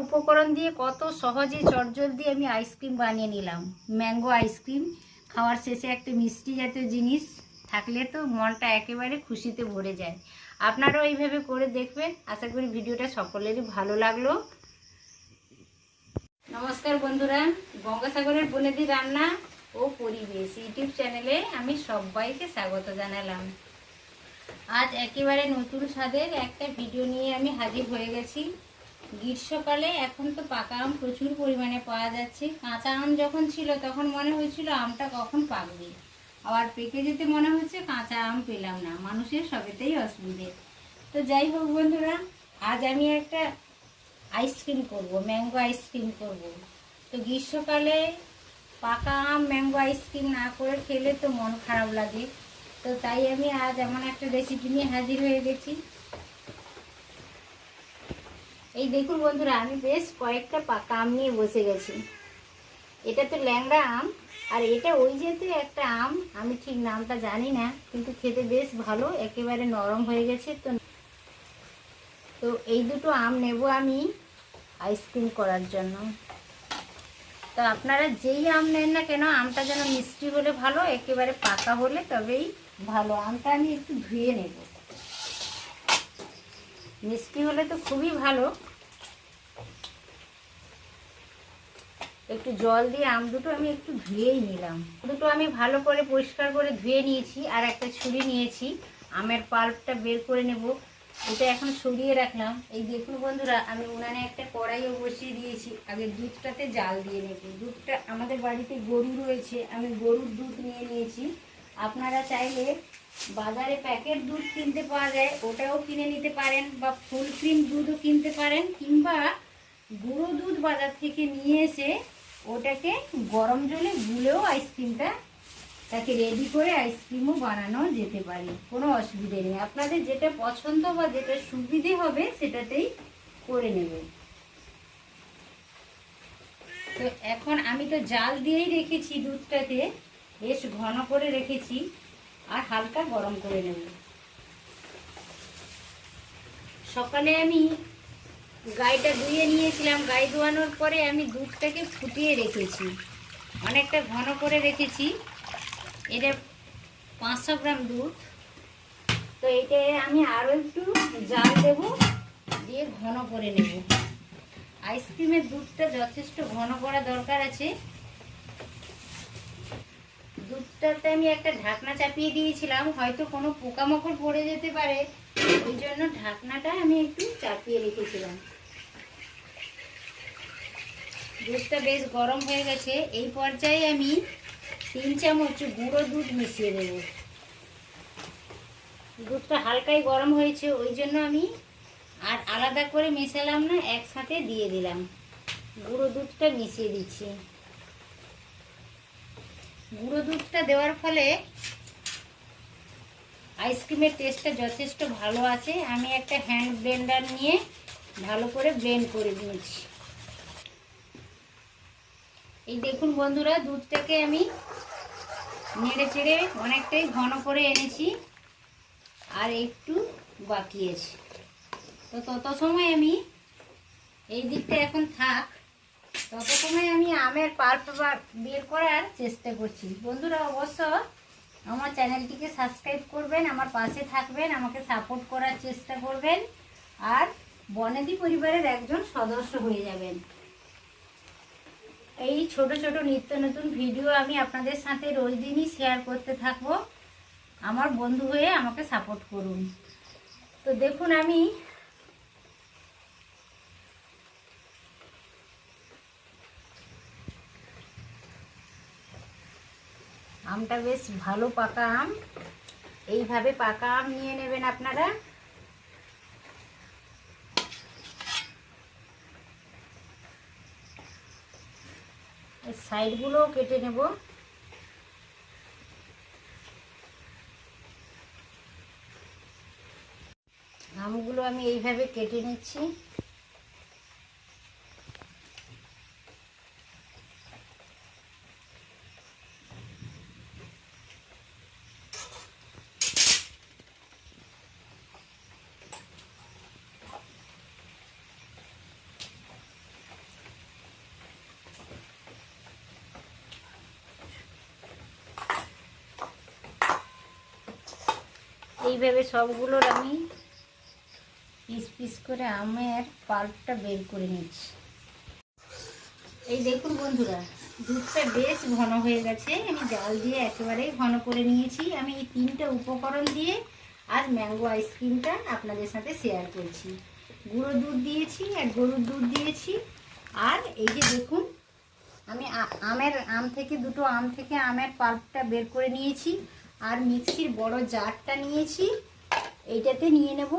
উপকরণ দিয়ে কত সহজে চটজলদি আমি আইসক্রিম বানিয়ে নিলাম। Mango ice cream. খাওয়ার শেষে একটা মিষ্টি জাতীয় জিনিস থাকলে তো মনটা একেবারে খুশিতে ভরে যায়। আপনারাও এইভাবে করে দেখবেন। আশা করি ভিডিওটা সকলেরই ভালো লাগলো। নমস্কার বন্ধুরা, গঙ্গাসাগরের বনেদি রান্না ও পরিবেশ ইউটিউব চ্যানেলে আমি সবাইকে স্বাগত জানালাম। আজ একেবারে নতুন স্বাদের একটা ভিডিও নিয়ে আমি হাজির হয়ে গেছি। গ্রীষ্মকালে এখন তো পাকা আম প্রচুর পরিমাণে পাওয়া যাচ্ছে। কাঁচা আম যখন ছিল তখন মনে হয়েছিল আমটা কখন পাকবে, আবার পেকে যেতে মনে হচ্ছে কাঁচা আম পেলাম না। মানুষের সবেতেই অসুবিধে। তো যাই হোক বন্ধুরা, আজ আমি একটা আইসক্রিম করব, ম্যাঙ্গো আইসক্রিম করব। তো গ্রীষ্মকালে পাকা আম ম্যাঙ্গো আইসক্রিম না করে খেলে তো মন খারাপ লাগে। তো তাই আমি আজ এমন একটা রেসিপি নিয়ে হাজির হয়ে গেছি। এই দেখুন বন্ধুরা, আমি বেশ কয়েকটা পাকা আম নিয়ে বসে গেছি। এটা তো ল্যাংড়া আম, আর এটা ওই যেহেতু একটা আম, আমি ঠিক নামটা জানি না, কিন্তু খেতে বেশ ভালো, একেবারে নরম হয়ে গেছে। তো এই দুটো আম নেব আমি আইসক্রিম করার জন্য। তো আপনারা যেই আম নেন না কেন, আমটা যেন মিষ্টি হলে ভালো, একেবারে পাকা হলে তবেই ভালো। আমটা আমি একটু ধুয়ে নেব, মিষ্টি হলে তো খুবই ভালো। একটু জল দিয়ে আম দুটো আমি একটু ধুয়েই নিলাম। দুটো আমি ভালো করে পরিষ্কার করে ধুয়ে নিয়েছি, আর একটা ছুরি নিয়েছি, আমের পাল্পটা বের করে নেব। এটা এখন সরিয়ে রাখলাম। এই দেখুন বন্ধুরা, আমি উনানে একটা কড়াইও বসিয়ে দিয়েছি। আগে দুধটাতে জাল দিয়ে নেব। দুধটা আমাদের বাড়িতে গরু রয়েছে, আমি গরুর দুধ নিয়ে নিয়েছি। আপনারা চাইলে বাজারে প্যাকেট দুধ কিনতে পাওয়া যায়, ওটাও কিনে নিতে পারেন, বা ফুল ক্রিম দুধও কিনতে পারেন, কিংবা গুঁড়ো দুধ বাজার থেকে নিয়ে এসে ওটাকে গরম জলে গুলেও আইসক্রিমটা তাকে রেডি করে আইসক্রিমও বানানো যেতে পারে, কোনো অসুবিধে নেই। আপনাদের যেটা পছন্দ বা যেটা সুবিধে হবে সেটাতেই করে নেবেন। তো এখন আমি তো জাল দিয়েই রেখেছি, দুধটাতে বেশ ঘন করে রেখেছি, আর হালকা গরম করে নেব। সকালে আমি গাইটা ধুয়ে নিয়েছিলাম। গাই ধোয়ানোর পরে আমি দুধটাকে ফুটিয়ে রেখেছি, অনেকটা ঘন করে রেখেছি। এটা 500 গ্রাম দুধ। তো এটা আমি আরও একটু জাল দেব, দিয়ে ঘন করে নেব। আইসক্রিমের দুধটা যথেষ্ট ঘন করা দরকার আছে। দুধটাতে আমি একটা ঢাকনা চাপিয়ে দিয়েছিলাম, হয়তো কোনো পোকামাকড় পড়ে যেতে পারে, ওই জন্য ঢাকনাটা আমি একটু চাপিয়ে রেখেছিলাম। দুধটা বেশ গরম হয়ে গেছে। এই পর্যায়ে আমি 3 চামচ গুঁড়ো দুধ মিশিয়ে দেব। দুধটা হালকাই গরম হয়েছে, ওই জন্য আমি আর আলাদা করে মেশালাম না, একসাথে দিয়ে দিলাম। গুঁড়ো দুধটা মিশিয়ে দিচ্ছি। গুঁড়ো দুধটা দেওয়ার ফলে আইসক্রিমের টেস্টটা যথেষ্ট ভালো আছে। আমি একটা হ্যান্ড ব্লেন্ডার নিয়ে ভালো করে ব্লেন্ড করে নিয়েছি। এই দেখুন বন্ধুরা, দুধটাকে আমি নেড়ে চেড়ে অনেকটাই ঘন করে এনেছি, আর একটু বাকি আছে। তো তত সময় আমি এই দিকটা এখন থাক, তত সময় আমি আমের পাল্প বের করার চেষ্টা করছি। বন্ধুরা অবশ্য আমার চ্যানেলটিকে সাবস্ক্রাইব করবেন, আমার পাশে থাকবেন, আমাকে সাপোর্ট করার চেষ্টা করবেন, আর বনেদি পরিবারের একজন সদস্য হয়ে যাবেন। এই ছোট ছোট নিত্য নতুন ভিডিও আমি আপনাদের সাথে রোজ দিনই শেয়ার করতে থাকবো। আমার বন্ধু হয়ে আমাকে সাপোর্ট করুন। তো দেখুন, আমি আমটা বেশ ভালো পাকা আম। এইভাবে পাকা আম নিয়ে নেবেন আপনারা। এর সাইডগুলোও কেটে নেব। আমগুলো আমি এইভাবে কেটে নিচ্ছি। এইভাবে সবগুলোর আমি পিস পিস করে আমের পাল্পটা বের করে নিচ্ছি। এই দেখুন বন্ধুরা, দুধটা বেশ ঘন হয়ে গেছে। আমি জাল দিয়ে একেবারেই ঘন করে নিয়েছি। আমি এই 3টে উপকরণ দিয়ে আজ ম্যাঙ্গো আইসক্রিমটা আপনাদের সাথে শেয়ার করছি। গুঁড়ো দুধ দিয়েছি আর গরুর দুধ দিয়েছি। আর এই যে দেখুন, আমি আম থেকে আমের পাল্পটা বের করে নিয়েছি। আর মিক্সির বড় জারটা নিয়েছি, এইটাতে নিয়ে নেব।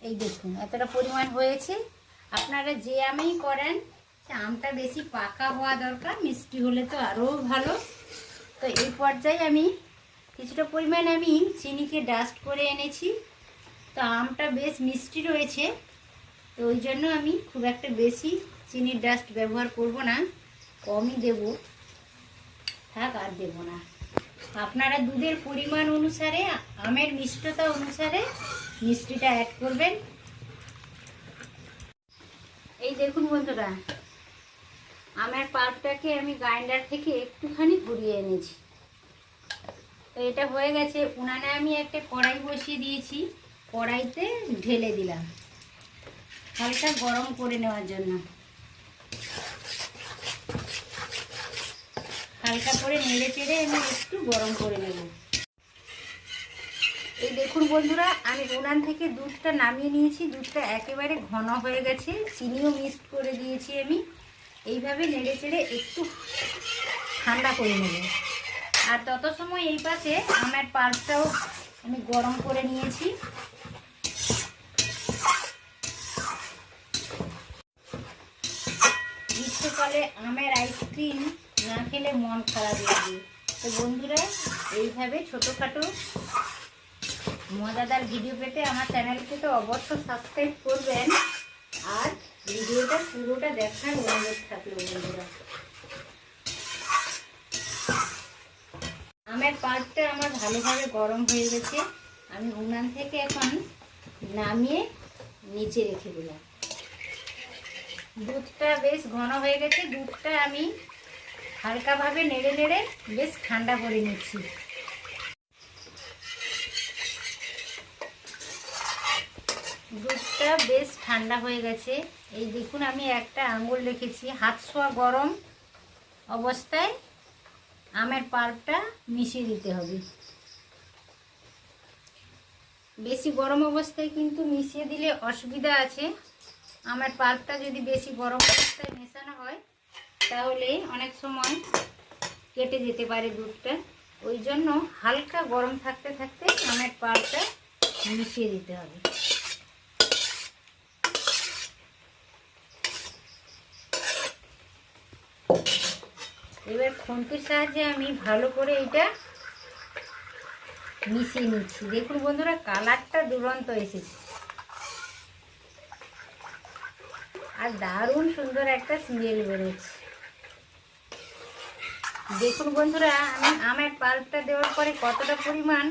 এই দেখুন এতটা পরিমাণ হয়েছে। আপনারা যে আমেই করেন, আমটা বেশি পাকা হওয়া দরকার, মিষ্টি হলে তো আরও ভালো। তো এই পর্যায়ে আমি কিছুটা পরিমাণ চিনিকে ডাস্ট করে এনেছি। তো আমটা বেশ মিষ্টি রয়েছে, তো ওই জন্য আমি খুব একটা বেশি চিনির ডাস্ট ব্যবহার করব না, কমই দেব, থাক আর দেব না। আপনারা দুধের পরিমাণ অনুসারে, আমের মিষ্টতা অনুসারে মিষ্টিটা অ্যাড করবেন। এই দেখুন বন্ধুরা, আমের পাল্পটাকে আমি গ্রাইন্ডার থেকে একটুখানি ঘুরিয়ে এনেছি। তো এটা হয়ে গেছে। উনানে আমি একটা কড়াই বসিয়ে দিয়েছি, কড়াইতে ঢেলে দিলাম হালকা গরম করে নেওয়ার জন্য। হালকা করে নেড়ে চেড়ে আমি একটু গরম করে নেব। এই দেখুন বন্ধুরা, আমি উনান থেকে দুধটা নামিয়ে নিয়েছি। দুধটা একেবারে ঘন হয়ে গেছে, চিনিও মিক্সড করে দিয়েছি আমি। এইভাবে নেড়ে চেড়ে একটু ঠান্ডা করে নেব। আর তত সময় এই পাশে আমের পাল্পটাও আমি গরম করে নিয়েছি। গ্রীষ্মকালে আমের আইসক্রিম না খেলে মন খারাপ লাগে। তো বন্ধুরা, এইভাবে ছোটোখাটো মজাদার ভিডিও পেতে আমার চ্যানেলকে তো অবশ্যই সাবস্ক্রাইব করবেন। আর ভিডিওটা পুরোটা দেখার অনুরোধ থাকলো বন্ধুরা। আমের পাল্পটা আমার ভালোভাবে গরম হয়ে গেছে। আমি উনান থেকে এখন নামিয়ে নিচে রেখে দিলাম। দুধটা বেশ ঘন হয়ে গেছে। দুধটা আমি হালকাভাবে নেড়ে নেড়ে বেশ ঠান্ডা করে নিচ্ছি। দুধটা বেশ ঠান্ডা হয়ে গেছে। এই দেখুন, আমি একটা আঙুল রেখেছি। হাত ছোঁয়া গরম অবস্থায় আমের পাল্পটা মিশিয়ে দিতে হবে। বেশি গরম অবস্থায় কিন্তু মিশিয়ে দিলে অসুবিধা আছে। আমের পাল্পটা যদি বেশি গরম অবস্থায় মেশানো হয়, তাহলে অনেক সময় কেটে যেতে পারে দুধটা। ওই জন্য হালকা গরম থাকতে থাকতে আমের পাল্পটা মিশিয়ে দিতে হবে। এবার খুন্তির সাহায্যে আমি ভালো করে এটা মিশিয়ে নিচ্ছি। দেখুন বন্ধুরা, কালারটা দুরন্ত এসেছে আর দারুণ সুন্দর একটা স্মেল বেরোচ্ছে। দেখুন বন্ধুরা, আমি আমের পাল্পটা দেওয়ার পরে কতটা পরিমাণ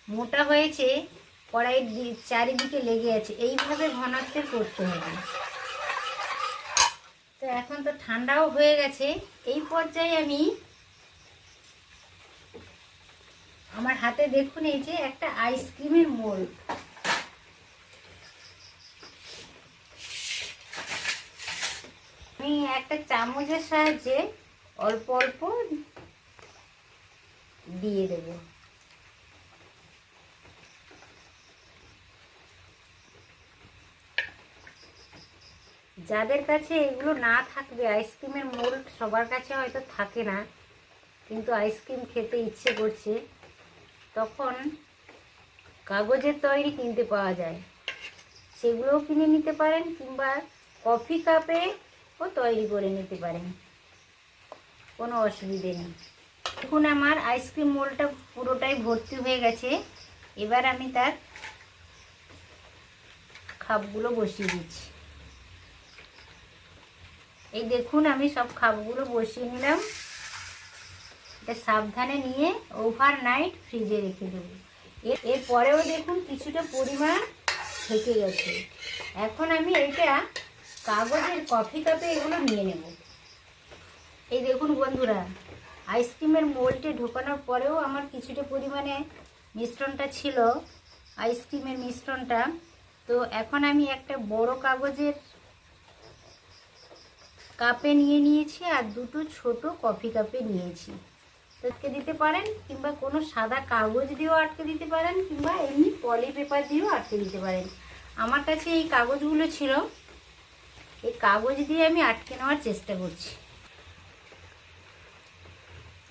মোটা হয়েছে, কড়াইয়ের চারিদিকে লেগে আছে। এইভাবে ঘনত্বের করতে হবে। তো এখন তো ঠান্ডাও হয়ে গেছে। এই পর্যায়ে আমি আমার হাতে দেখুন, এই যে একটা আইসক্রিমের মোল্ড, আমি একটা চামচের সাহায্যে অল্প অল্প দিয়ে দেব। যাদের কাছে এগুলো না থাকবে, আইসক্রিমের মোল্ড সবার কাছে হয়তো থাকে না, কিন্তু আইসক্রিম খেতে ইচ্ছে করছে, তখন কাগজের তৈরি কিনতে পাওয়া যায়, সেগুলোও কিনে নিতে পারেন, কিংবা কফি কাপে ও তৈরি করে নিতে পারেন, কোনো অসুবিধে নেই। দেখুন আমার আইসক্রিম মোল্ডটা পুরোটাই ভর্তি হয়ে গেছে। এবার আমি তার খাপগুলো বসিয়ে দিচ্ছি। এই দেখুন, আমি সব খাপগুলো বসিয়ে নিলাম। এটা সাবধানে নিয়ে ওভারনাইট ফ্রিজে রেখে দেবো। এরপরেও দেখুন কিছুটা পরিমাণ থেকে গেছে। এখন আমি এটা কাগজের কফি কাপে এগুলো নিয়ে নেব। এই দেখুন বন্ধুরা, আইসক্রিমের মোল্ডে ঢোকানোর পরেও আমার কিছুটা পরিমাণে মিশ্রণটা ছিল, আইসক্রিমের মিশ্রণটা। তো এখন আমি একটা বড় কাগজের কাপে নিয়ে নিয়েছি আর দুটো ছোট কফি কাপে নিয়েছি। আটকে দিতে পারেন, কিংবা কোনো সাদা কাগজ দিয়েও আটকে দিতে পারেন, কিংবা এমনি পলি পেপার দিয়েও আটকে দিতে পারেন। আমার কাছে এই কাগজগুলো ছিল, এই কাগজ দিয়ে আমি আটকে নেওয়ার চেষ্টা করছি।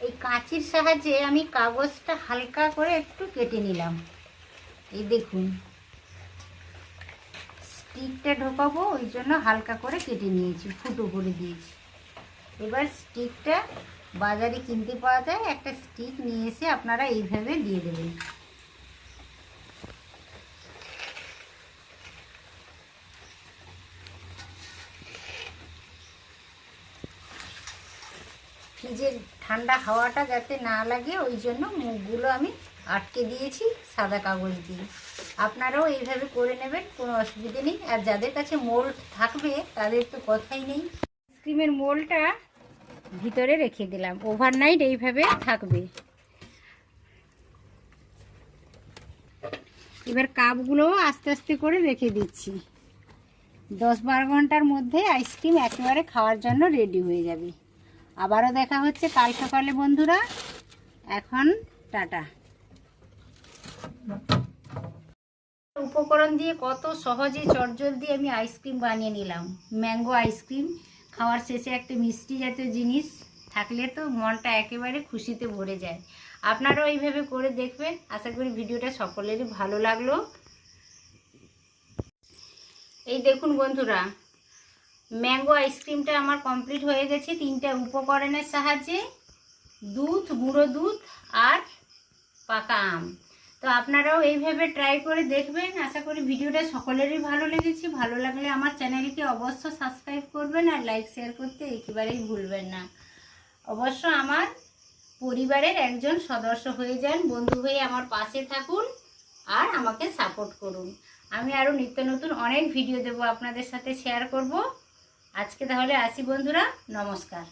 এই কাঁচির সাহায্যে আমি কাগজটা হালকা করে একটু কেটে নিলাম। এই দেখুন, স্টিকটা ঢোকাবো ওই জন্য হালকা করে কেটে নিয়েছি, ফুটো করে দিয়েছি। এবার স্টিকটা বাজারে কিনতে পাওয়া যায়, একটা স্টিক নিয়ে এসে আপনারা এইভাবে দিয়ে দেবেন। ফ্রিজের ঠান্ডা হাওয়াটা যাতে না লাগে ওই জন্য মুখগুলো আমি আটকে দিয়েছি সাদা কাগজ দিয়ে। আপনারাও এইভাবে করে নেবেন, কোনো অসুবিধে নেই। আর যাদের কাছে মোল্ড থাকবে তাদের তো কথাই নেই। আইসক্রিমের মোল্ডটা ভিতরে রেখে দিলাম, ওভারনাইট এইভাবে থাকবে। এবার কাপগুলোও আস্তে আস্তে করে রেখে দিচ্ছি। 10-12 ঘন্টার মধ্যে আইসক্রিম একেবারে খাওয়ার জন্য রেডি হয়ে যাবে। আবারও দেখা হচ্ছে কাল সকালে বন্ধুরা। এখন টাটা। উপকরণ দিয়ে কত সহজে চটজলদি আমি আইসক্রিম বানিয়ে নিলাম। Mango ice cream. খাওয়ার শেষে একটা মিষ্টি জাতীয় জিনিস থাকলে তো মনটা একেবারে খুশিতে ভরে যায়। আপনারাও এইভাবে করে দেখবেন। আশা করি ভিডিওটা সকলেরই ভালো লাগলো। এই দেখুন বন্ধুরা, ম্যাঙ্গো আইসক্রিমটা আমার কমপ্লিট হয়ে গেছে 3টা উপকরণের সাহায্যে, দুধ, গুঁড়ো দুধ আর পাকা আম। তো আপনারাও এইভাবে ট্রাই করে দেখবেন। আশা করি ভিডিওটা সকলেরই ভালো লেগেছে। ভালো লাগলে আমার চ্যানেলকে অবশ্য সাবস্ক্রাইব করবেন আর লাইক শেয়ার করতে একেবারেই ভুলবেন না। অবশ্য আমার পরিবারের একজন সদস্য হয়ে যান, বন্ধু হয়ে আমার পাশে থাকুন আর আমাকে সাপোর্ট করুন। আমি আরও নিত্য নতুন অনেক ভিডিও দেব, আপনাদের সাথে শেয়ার করব। আজকে তাহলে আসি বন্ধুরা, নমস্কার।